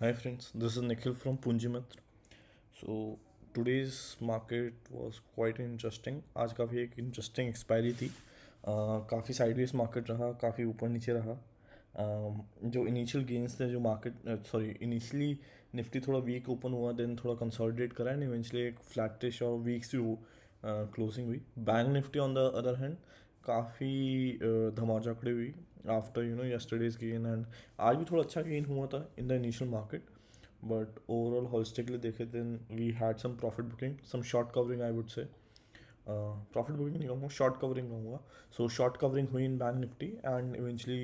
Hi friends, this is Nikhil from Punjimatra. So today's market was quite interesting. आज काफ़ी एक interesting expiry थी. काफ़ी साइडवेज मार्केट रहा, काफ़ी ऊपर नीचे रहा. जो इनिशियल गेंस थे, जो मार्केट सॉरी इनिशियली निफ्टी थोड़ा वीक ओपन हुआ, देन थोड़ा कंसोलिडेट करा एंड इवेंचुअली एक फ्लैटिश और वीक सी क्लोजिंग हुई. Bank Nifty on the other hand काफ़ी धमाचकड़ी हुई आफ्टर यस्टरडेज गेन एंड आज भी थोड़ा अच्छा गेन हुआ था in the initial market. But overall, holistically देखे then we had some profit booking, some short covering I would say. Profit booking नहीं कहूँगा, short covering कहूँगा. So short covering हुई in Bank Nifty and eventually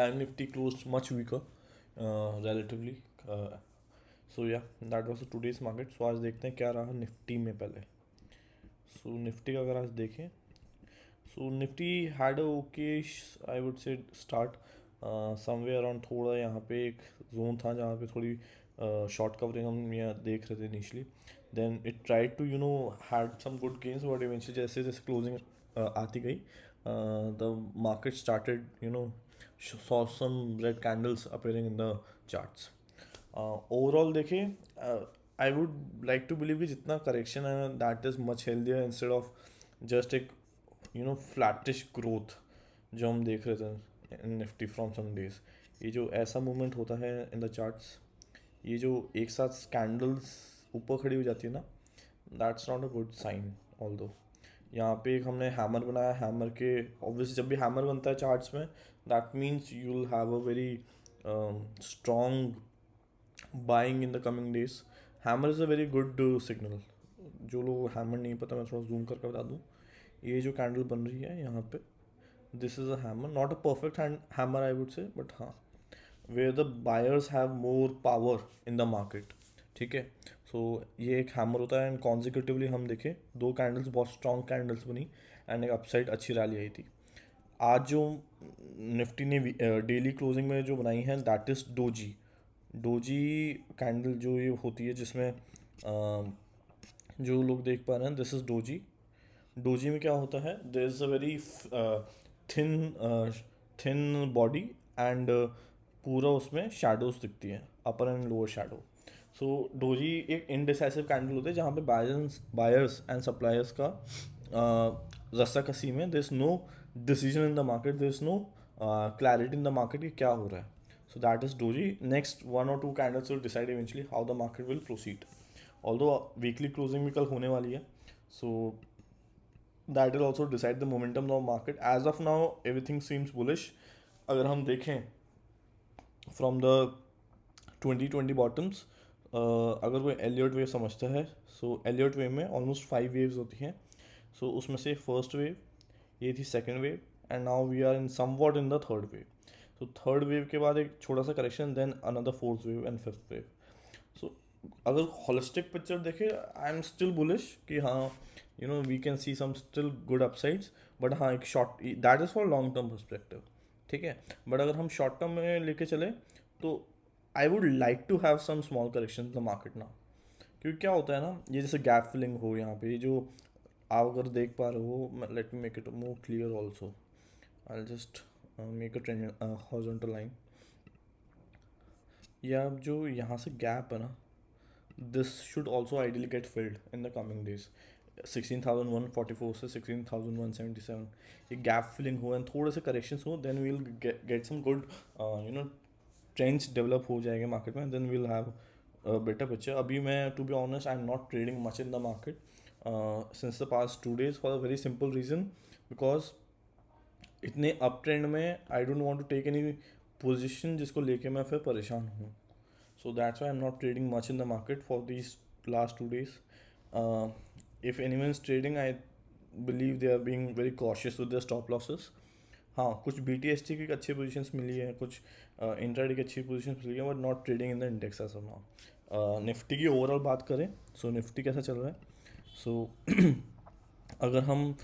Bank Nifty closed much weaker relatively. Uh, so yeah, that was today's market. So आज देखते हैं क्या रहा Nifty में पहले. So निफ्टी का अगर आज देखें, so Nifty had a okay I would say start. Somewhere around थोड़ा यहाँ पे एक जोन था जहाँ पे थोड़ी शॉर्ट कवरिंग हम यहाँ देख रहे थे initially. Then it tried to had some good gains but eventually जैसे जैसे क्लोजिंग आती गई the market started saw some red candles appearing in the charts. Overall देखें, I would like to believe कि जितना करेक्शन है that is much healthier instead of just एक flattish growth जो हम देख रहे थे in Nifty from some days. ये जो ऐसा मूवमेंट होता है इन द चार्ट्स, ये जो एक साथ स्कैंडल्स ऊपर खड़ी हो जाती है ना, that's not a good sign. Although यहाँ पे एक हमने हैमर बनाया, हैमर के ऑब्वियसली जब भी हैमर बनता है चार्ट्स में that means you will have a very strong buying in the coming days. Hammer is a very good signal. जो लोग हैमर नहीं पता मैं थोड़ा जूम करके बता दूँ. ये जो कैंडल बन रही है यहाँ पे, this is a hammer, not a perfect hammer I would say, but हाँ where the buyers have more power in the market. ठीक है. सो ये एक हैमर होता है एंड कॉन्जिक्यूटिवली हम देखें दो कैंडल्स बहुत स्ट्रॉन्ग कैंडल्स बनी एंड एक अपसाइड अच्छी रैली आई थी. आज जो निफ्टी ने डेली क्लोजिंग में जो बनाई है that is doji. Doji candle जो ये होती है जिसमें जो लोग देख पा रहे हैं, दिस इज़ डोजी. डोजी में क्या होता है, there is a very thin thin body and पूरा उसमें शेडोज दिखती हैं, upper and lower shadow. So doji एक इनडिसाइसिव कैंडल होते हैं जहाँ पे बायर्स एंड सप्लायर्स का रस्सा कसी में there is no decision in the market, there is no clarity in the market कि क्या हो रहा है. So that is doji. Next 1 or 2 candles will decide eventually how the market will proceed. Although weekly closing भी कल होने वाली है, सो that will also decide the momentum of the market. As of now everything seems bullish. अगर हम देखें from the 2020 bottoms, अगर कोई एलियट वेव समझता है, सो एलियट वेव में ऑलमोस्ट 5 वेव्स होती हैं. सो उसमें से फर्स्ट वेव ये थी, second wave and now we are in somewhat in the third wave. तो थर्ड वेव के बाद एक छोटा सा correction, then another fourth wave and fifth wave. So अगर होलिस्टिक पिक्चर देखे आई एम स्टिल बुलिश कि हाँ we can see some still good upsides. But हाँ एक short that is for long term perspective. ठीक है. बट अगर हम शॉर्ट टर्म में लेके चले तो I would like to have some small correction in the market ना. क्योंकि क्या होता है ना, ये जैसे गैप फिलिंग हो यहाँ पे, ये जो आप अगर देख पा रहे हो, let me make it more clear also. I just make a trend horizontal line. या जो यहाँ से गैप है ना, this should also ideally get filled in the coming days. 16,144 से 16,177 ये गैप फिलिंग हो एंड थोड़े से करेक्शंस हो, then we'll get some good trends develop हो जाएंगे मार्केट में, then we'll have better picture. अभी मैं to be honest I am not trading much in the market since the past 2 days for a very simple reason, because इतने up trend में I don't want to take any position जिसको लेके मैं फिर परेशान हूँ. So that's why I'm not trading much in the market for these last 2 days. Uh, if anyone's trading, I believe they are being very cautious with their stop losses. हाँ कुछ B T S T की अच्छी positions मिली है, कुछ intraday की अच्छी positions मिली है, but not trading in the index as of now. Nifty की ओवरऑल बात करें, सो निफ्टी कैसा चल रहा है. सो अगर हम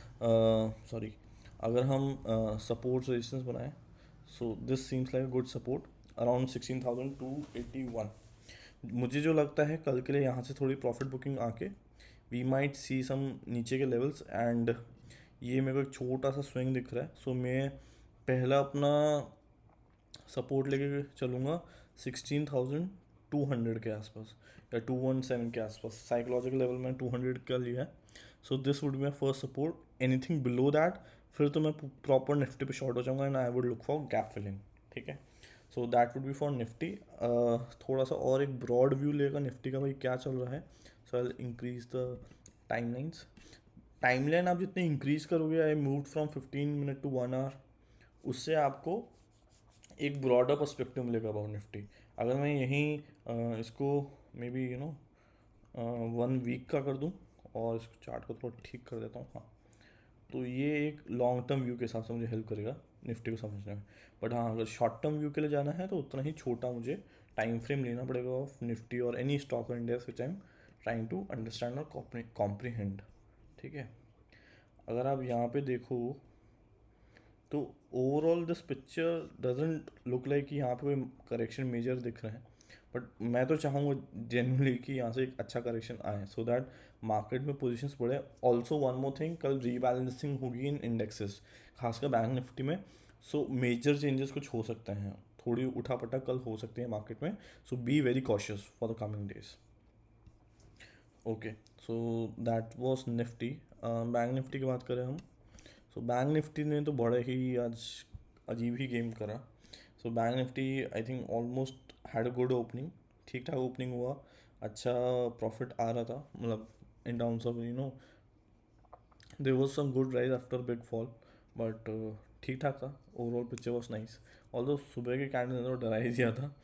सॉरी अगर हम सपोर्ट रेजिस्टेंस बनाएं, so this seems like a good support around 16,281. मुझे जो लगता है कल के लिए यहाँ से थोड़ी प्रॉफिट बुकिंग आके वी माइट सी सम नीचे के लेवल्स एंड ये मेरे को एक छोटा सा स्विंग दिख रहा है. सो मैं पहला अपना सपोर्ट लेके चलूँगा 16,200 के आसपास या 217 के आसपास, साइकोलॉजिकल लेवल में 200 का लिया है. So this would be my first support. Anything below that फिर तो मैं प्रॉपर निफ्टी पे शॉर्ट हो जाऊंगा and I would look for gap filling. ठीक है, so that would be for Nifty. थोड़ा सा और एक ब्रॉड व्यू लेगा निफ्टी का, भाई क्या चल रहा है. So I increase the timelines. Timeline आप जितने इंक्रीज करोगे, I move from 15 minute to 1 hour, उससे आपको एक ब्रॉडर पर्सपेक्टिव मिलेगा अबाउट निफ्टी. अगर मैं यहीं इसको मे बी 1 वीक का कर दूं और इसको चार्ट को थोड़ा ठीक कर देता हूँ, हाँ, तो ये एक लॉन्ग टर्म व्यू के हिसाब से मुझे हेल्प करेगा निफ्टी को समझने में. बट हाँ, अगर शॉर्ट टर्म व्यू के लिए जाना है तो उतना ही छोटा मुझे टाइम फ्रेम लेना पड़ेगा ऑफ निफ्टी और any stock India which I am trying to understand और कॉम्प्रीहेंड. ठीक है, अगर आप यहाँ पे देखो तो overall this picture doesn't look like कि यहाँ पे कोई करेक्शन मेजर दिख रहे हैं. बट मैं तो चाहूँगा जेन्युइनली कि यहाँ से एक अच्छा करेक्शन आए सो दैट मार्केट में पोजीशंस बढ़े. ऑल्सो वन मोर थिंग, कल रीबैलेंसिंग होगी इन इंडेक्सेस, खासकर बैंक निफ्टी में. सो मेजर चेंजेस कुछ हो सकते हैं, थोड़ी उठापटक कल हो सकती है मार्केट में. So be very cautious for the coming days. Okay, so that was Nifty. Bank Nifty की बात करें हम, सो बैंक निफ्टी ने तो बड़े ही आज अजीब ही गेम करा. So bank Nifty I think almost had a good opening, ठीक ठाक ओपनिंग हुआ, अच्छा प्रॉफिट आ रहा था, मतलब in terms of there was some good rise after big fall. But ठीक ठाक था, overall picture was nice. Although सुबह के कैंडल ने तो डरा ही दिया था,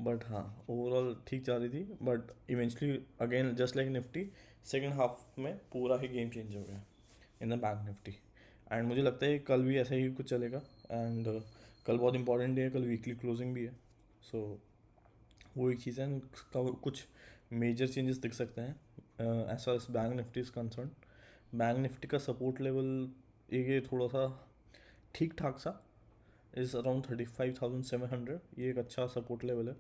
बट हाँ ओवरऑल ठीक चल रही थी. But eventually again just like Nifty, second half में पूरा ही गेम चेंज हो गया in the bank Nifty. And मुझे लगता है कल भी ऐसा ही कुछ चलेगा. एंड कल बहुत इंपॉर्टेंट डे है, कल वीकली क्लोजिंग भी है. सो वो एक चीज़ है, कुछ मेजर चेंजेस दिख सकते हैं as far as bank Nifty is concern. Bank Nifty का सपोर्ट लेवल ये थोड़ा सा ठीक ठाक सा इज़ अराउंड 35,700. ये एक अच्छा सपोर्ट लेवल है.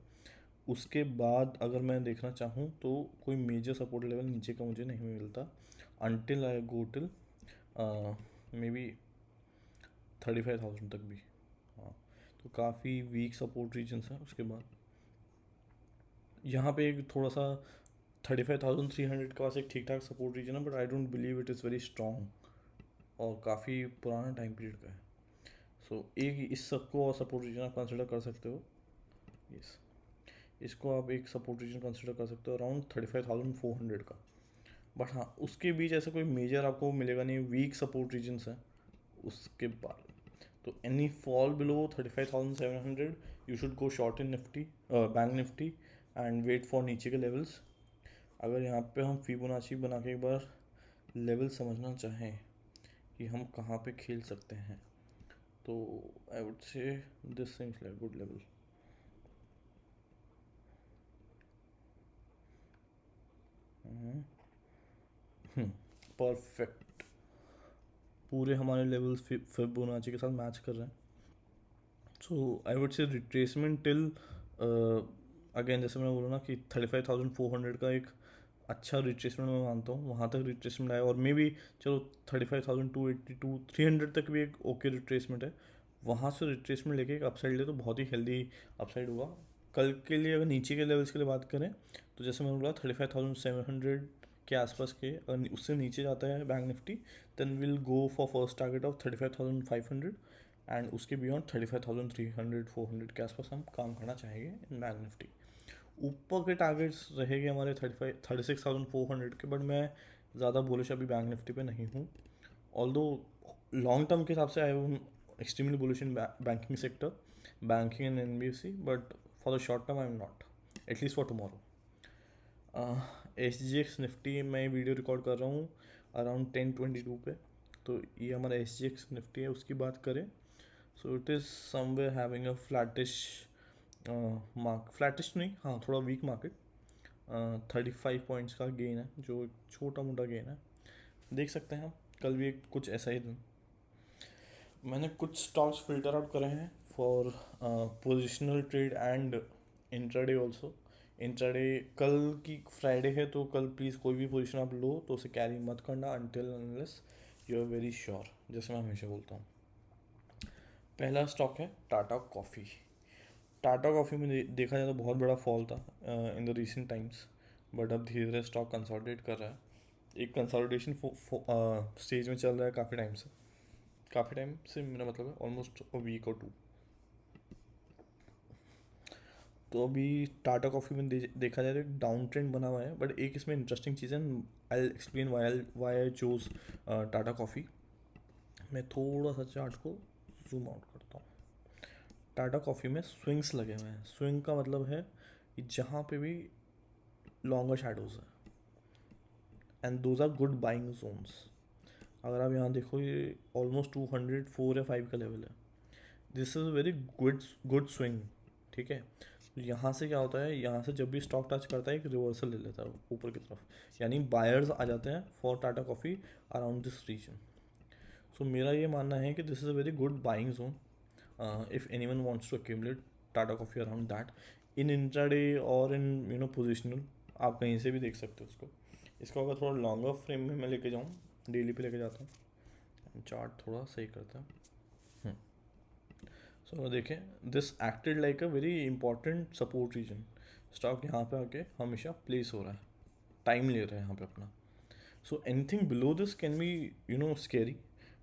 उसके बाद अगर मैं देखना चाहूँ तो कोई मेजर सपोर्ट लेवल नीचे का मुझे नहीं मिलता until I go till may be 35,000 तक भी. हाँ, तो काफ़ी वीक सपोर्ट रीजन्स हैं. उसके बाद यहाँ पे एक थोड़ा सा 35,300 के पास एक ठीक ठाक सपोर्ट रीजन है, but I don't believe it is very strong और काफ़ी पुराना टाइम पीरियड का है. सो एक इस सबको और सपोर्ट रीजन आप कंसिडर कर सकते हो. यस, इसको आप एक सपोर्ट रीजन कंसिडर कर सकते हो अराउंड 35,400 का. बट हाँ, उसके बीच ऐसा कोई मेजर आपको मिलेगा नहीं, वीक सपोर्ट रीजन्स हैं. उसके बाद तो any fall below 35,700 you should go short in Nifty, bank Nifty, and wait for नीचे के लेवल्स. अगर यहाँ पे हम फिबोनाची बना के एक बार लेवल समझना चाहें कि हम कहाँ पे खेल सकते हैं, तो आई वुड से this sings like good level. Perfect, पूरे हमारे लेवल्स फिबोनाची के साथ मैच कर रहे हैं. So I would say retracement till again जैसे मैंने बोला ना कि 35,400 का एक अच्छा रिट्रेसमेंट मैं मानता हूँ, वहाँ तक रिट्रेसमेंट आया. और मे बी चलो 35,282 300 तक भी एक ओके रिट्रेसमेंट है. वहाँ से रिट्रेसमेंट लेके एक अपसाइड ले तो बहुत ही हेल्दी अपसाइड हुआ. कल के लिए अगर नीचे के लेवल्स के लिए बात करें तो जैसे मैंने बोला 35,700 के आसपास के, अगर उससे नीचे जाता है bank Nifty then will go for first target of 35,500. And उसके बियॉन्ड 35,300 400 के आसपास हम काम करना चाहेंगे इन बैंक निफ्टी. ऊपर के टारगेट्स रहेंगे हमारे 36,400 के, बट मैं ज़्यादा बुलिश अभी बैंक निफ्टी पे नहीं हूँ. ऑल्दो लॉन्ग टर्म के हिसाब से I am extremely bullish in banking sector, banking and NBFC, but for the short term I am not, at least for tomorrow. SGX Nifty मैं वीडियो रिकॉर्ड कर रहा हूँ अराउंड 10:22 पे. तो ये हमारा SGX निफ्टी है, उसकी बात करें so it is somewhere having a flattish flattish नहीं, हाँ थोड़ा वीक मार्केट. 35 पॉइंट्स का गेन है जो एक छोटा मोटा गेन है, देख सकते हैं हम. कल भी एक कुछ ऐसा ही था. मैंने कुछ स्टॉक्स फिल्टर आउट करे हैं for positional trade and intraday also. Intraday कल की फ्राइडे है तो कल प्लीज़ कोई भी पोजीशन आप लो तो उसे कैरी मत करना until unless you are very sure, जैसे मैं हमेशा बोलता हूँ. पहला स्टॉक है टाटा कॉफ़ी. टाटा कॉफ़ी में देखा जाए तो बहुत बड़ा फॉल था in the recent times, but अब धीरे धीरे स्टॉक कंसोलिडेट कर रहा है। एक कंसोलिडेशन स्टेज में चल रहा है काफ़ी टाइम से मेरा मतलब है ऑलमोस्ट अ वीक और 2। तो अभी टाटा कॉफ़ी में देखा जाए तो एक डाउन ट्रेंड बना हुआ है, बट एक इसमें इंटरेस्टिंग चीज़ है। I explain why I choose Tata coffee. मैं थोड़ा सा चार्ट को जूम आउट करता हूँ। टाटा कॉफ़ी में स्विंग्स लगे हुए हैं। स्विंग का मतलब है कि जहाँ पे भी लॉन्गर शैडोज है, and those are good buying zones. अगर आप यहाँ देखो, ये ऑलमोस्ट 204 या 5 का लेवल है। This is very good swing. ठीक है, तो यहाँ से क्या होता है, यहाँ से जब भी स्टॉक टच करता है एक रिवर्सल ले लेता है ऊपर की तरफ, यानी बायर्स आ जाते हैं for Tata coffee around this region. So मेरा ये मानना है कि this is a very good buying zone if any one wants to accumulate Tata coffee around that in intraday और इन पोजिशनल। आप कहीं से भी देख सकते हो उसको। इसको अगर थोड़ा लॉन्गर फ्रेम में मैं लेके जाऊँ, डेली पे लेके जाता हूँ, चार्ट थोड़ा सही करता है। सो देखें, this acted like a very important support region. Stock यहाँ पे आके हमेशा प्लेस हो रहा है, टाइम ले रहा है यहाँ पे अपना। So anything below this can be scary,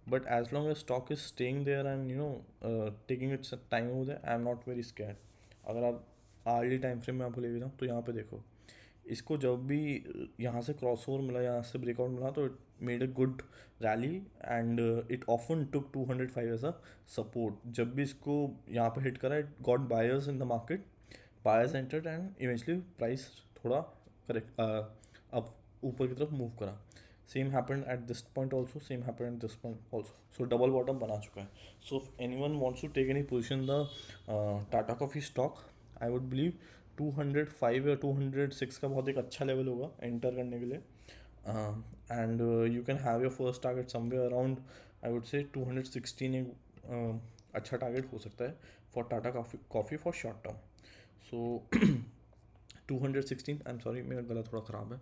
but as long as stock is staying there and taking its time over there, I am not very scared. अगर आप आर्ली टाइम फ्रेम में आपको लेके जाऊँ तो यहाँ पे देखो, इसको जब भी यहाँ से क्रॉस ओवर मिला, यहाँ से ब्रेकआउट मिला, तो it made a good rally and it often took 205 as a support. जब भी इसको यहाँ पे हिट करा, it got buyers in the market, buyers entered and eventually price थोड़ा करेक्ट अब ऊपर की तरफ मूव करा। Same happened at this point also, same happened at this point also. So double bottom बना चुका है। So if any one wants to take any position the Tata coffee stock, I would believe 205 या 206 का बहुत एक अच्छा level होगा enter करने के लिए। And you can have your first target somewhere around, I would से 216 एक अच्छा टारगेट हो सकता है for Tata coffee for short term. So 216, I am sorry मेरा गला थोड़ा ख़राब है,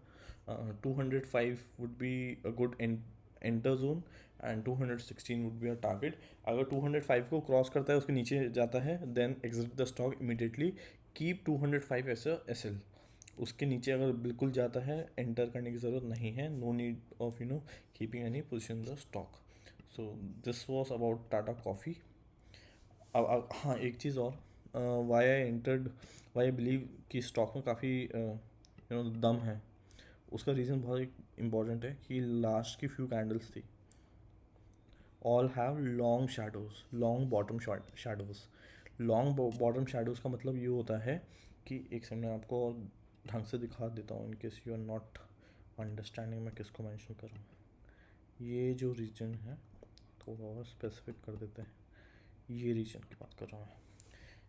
205 would be a good enter zone and 216 would be a target. अगर 205 को क्रॉस करता है, उसके नीचे जाता है, then exit the stock immediately, keep 205 as S L. उसके नीचे अगर बिल्कुल जाता है, एंटर करने की ज़रूरत नहीं है, no need of keeping any position the stock. So this was about Tata coffee. अब हाँ, एक चीज़ और, why I entered, why I believe कि स्टॉक में काफ़ी दम है, उसका रीज़न बहुत इम्पॉर्टेंट है कि लास्ट की फ्यू कैंडल्स थी, all have long shadows, long bottom shadows. Long bottom shadows का मतलब ये होता है कि एक सेकंड में आपको और ढंग से दिखा देता हूँ, in case you are not understanding मैं किसको मेंशन कर रहा हूँ। ये जो रीजन है, थोड़ा और स्पेसिफिक कर देते हैं, ये रीजन की बात कर रहा हूँ।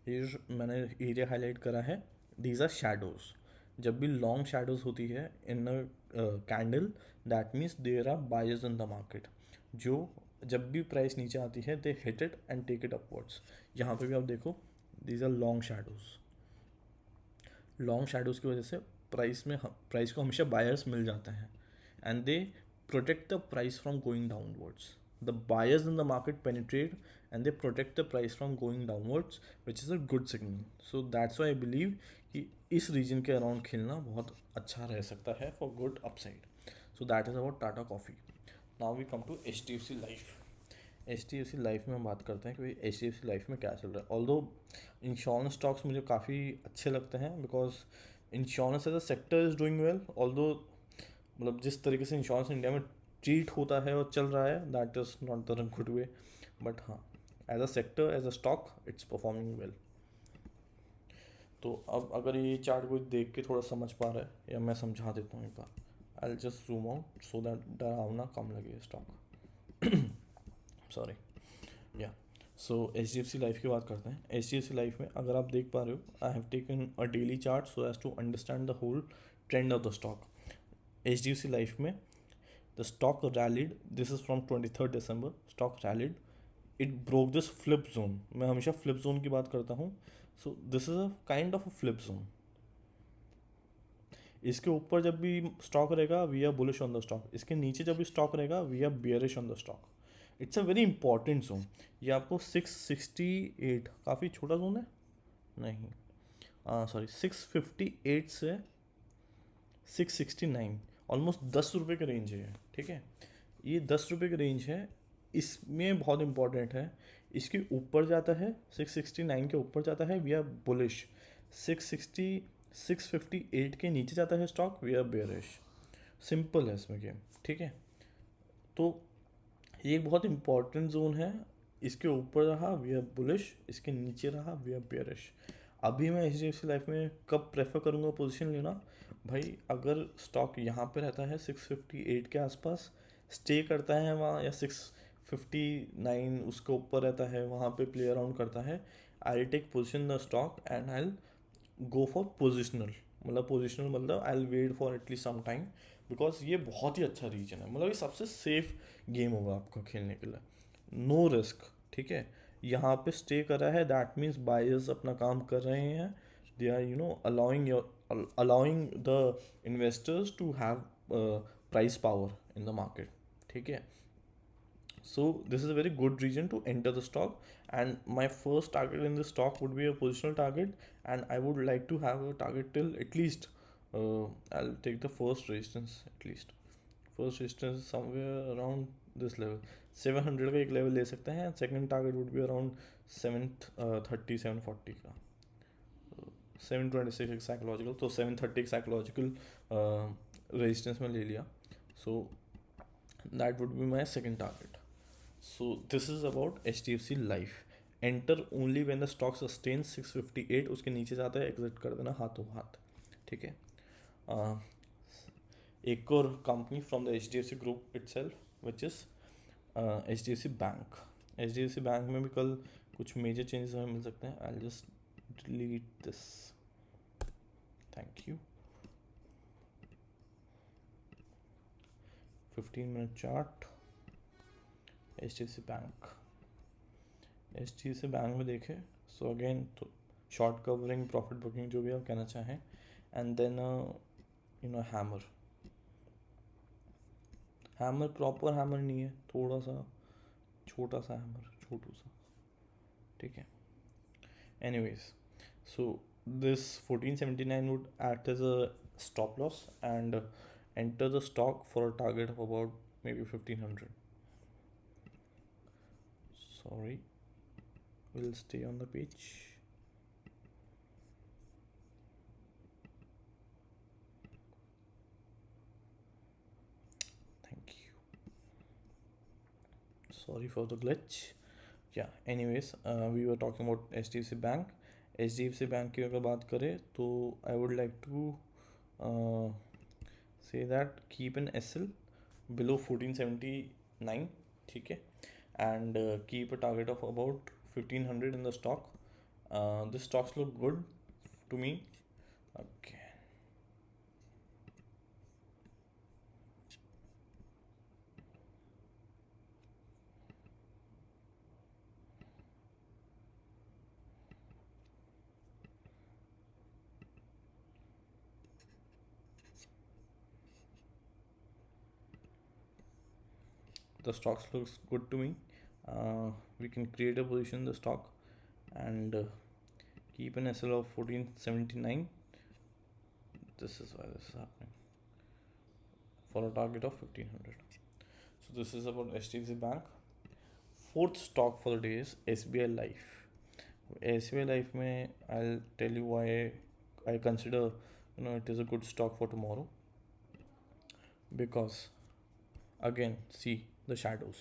ये जो मैंने एरिया हाईलाइट करा है, दीज आर शैडोज। जब भी लॉन्ग शैडोज होती है in a candle, that means there are buyers in the market. जो जब भी प्राइस नीचे आती है, they hit it and take it upwards. यहाँ पे भी आप देखो, these are long shadows. Long shadows की वजह से प्राइस को हमेशा बायर्स मिल जाते हैं, and they protect the price from going downwards. The buyers in the market penetrate and they protect the price from going downwards, which is a good signal. So that's why I believe कि इस reason के around खेलना बहुत अच्छा रह सकता है for good upside. So that is about Tata coffee. Now we come to HDFC life. HDFC life में हम बात करते हैं कि भाई HDFC लाइफ में क्या चल रहा है। ऑल्दो इंश्योरेंस स्टॉक्स मुझे काफ़ी अच्छे लगते हैं, because insurance as a sector is doing well. Although मतलब जिस तरीके से इंश्योरेंस इंडिया में ट्रीट होता है और चल रहा है, that is not the good way, but हाँ, as a sector, as a stock, it's performing well. तो अब अगर ये चार्ट को देख के थोड़ा समझ पा रहा है, या मैं समझा देता हूँ एक बार, I will just zoom out so that डरावना कम लगे स्टॉक। सॉरी, या सो HDFC लाइफ की बात करते हैं। HDFC लाइफ में अगर आप देख पा रहे हो, I have taken a daily chart so as to understand the whole trend of the stock. HDFC life में the stock rallied, this is from 23rd December, stock rallied, it broke this flip zone। मैं हमेशा flip zone की बात करता हूँ। so this is a kind of a flip zone। इसके ऊपर जब भी स्टॉक रहेगा, we are bullish on the stock. इसके नीचे जब भी स्टॉक रहेगा, we are bearish on the stock. It's a very important zone. ये आपको 668, काफ़ी छोटा जोन है, नहीं, सॉरी 658 से 669, ऑलमोस्ट 10 रुपये का रेंज है, ठीक है। ये 10 रुपये का रेंज है। इसमें बहुत इंपॉर्टेंट है, इसके ऊपर जाता है 669 के ऊपर जाता है वी आर बुलिश, 660 658 के नीचे जाता है stock we are bearish. Simple है इसमें गेम, ठीक है। तो ये एक बहुत इंपॉर्टेंट जोन है। इसके ऊपर रहा वी आर बुलिश, इसके नीचे रहा वी आर बेयरिश। अभी मैं HDFC लाइफ में कब प्रेफर करूँगा पोजीशन लेना, भाई अगर स्टॉक यहाँ पे रहता है 658 के आसपास, स्टे करता है वहाँ, या 659 उसके ऊपर रहता है वहाँ पे प्ले अराउंड करता है, I take position the stock and I go for positional. मतलब पोजिशनल मतलब I wait for at least some time, because ये बहुत ही अच्छा रीजन है। मतलब ये सबसे सेफ गेम होगा आपका खेलने के लिए, नो रिस्क, ठीक है। यहाँ पे स्टे कर रहा है दैट मीन्स बायर्स अपना काम कर रहे हैं, they are allowing the investors to have price power in the market, ठीक है। So this is a very good reason to enter the stock, and my first target in the stock would be a positional target, and I would like to have a target till at least I'll take the first resistance at least. First resistance is somewhere around this level, 700 का एक level ले सकते हैं। Second target would be around 730 740 का, 726 psychological, तो 730 psychological resistance में ले लिया। सो that would be my second target. So this is about HDFC Life. Enter only when the stock sustains 658, उसके नीचे जाता है एग्जिट कर देना हाथों हाथ, ठीक है। एक और company from the HDFC group itself which is HDFC bank. HDFC bank में भी कल कुछ मेजर चेंजेस हमें मिल सकते हैं। I just delete this, thank you. 15-minute chart, HDFC bank. HDFC bank में देखें, सो अगेन तो शॉर्ट कवरिंग, प्रॉफिट बुकिंग, जो भी आप कहना चाहें, and then hammer proper hammer नहीं है, थोड़ा सा छोटा सा हैमर, छोटू सा, ठीक है। Anyways, so this 1479 would act as a stop loss and enter the stock for a target of about maybe 1500. Sorry, we'll stay on the page. Thank you, sorry for the glitch. Yeah, anyways, we were talking about HDFC Bank. HDFC Bank की अगर बात करें तो I would like to say that keep an SL below 1479, ठीक है, and keep a target of about 1500 in the stock. This stocks look good to me. Okay, the stocks looks good to me. We can create a position in the stock and keep an SL of 1479. This is why this is happening, for a target of 1500. So this is about HDFC Bank. Fourth stock for the day is SBI Life. SBI Life में I'll tell you why I consider it is a good stock for tomorrow. Because again, see the shadows.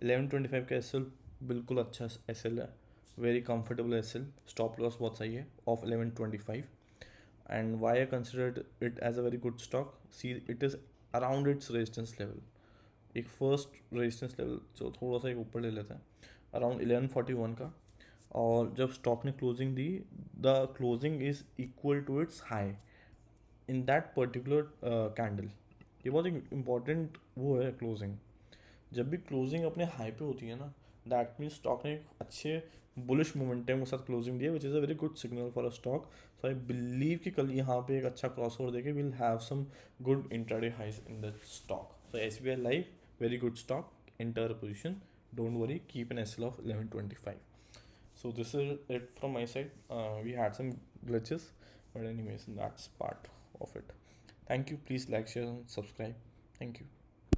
1125 का SL बिल्कुल अच्छा SL है, very comfortable SL, stop loss बहुत सही है of 1125. And why I considered it as a very good stock, see it is around its resistance level. एक first resistance level जो थोड़ा सा एक ऊपर ले लेते हैं अराउंड 1141 का, और जब स्टॉक ने क्लोजिंग दी, the closing is equal to its high in that particular candle. ये बहुत एक इम्पॉर्टेंट वो है क्लोजिंग। जब भी क्लोजिंग अपने हाई पे होती है ना, दैट मीन्स स्टॉक ने एक अच्छे बुलिश मोमेंटम के साथ क्लोजिंग दी है, which is a very good signal for a stock. So I believe कि कल यहाँ पे एक अच्छा क्रॉस ओवर देके will have some good intraday highs in the stock. So SBI Life, very good stock, enter a position, don't worry, keep an SL of 1125. So this is it from my side. We had some glitches, but anyways, that's part of it. Thank you. Please like, share, and subscribe. Thank you.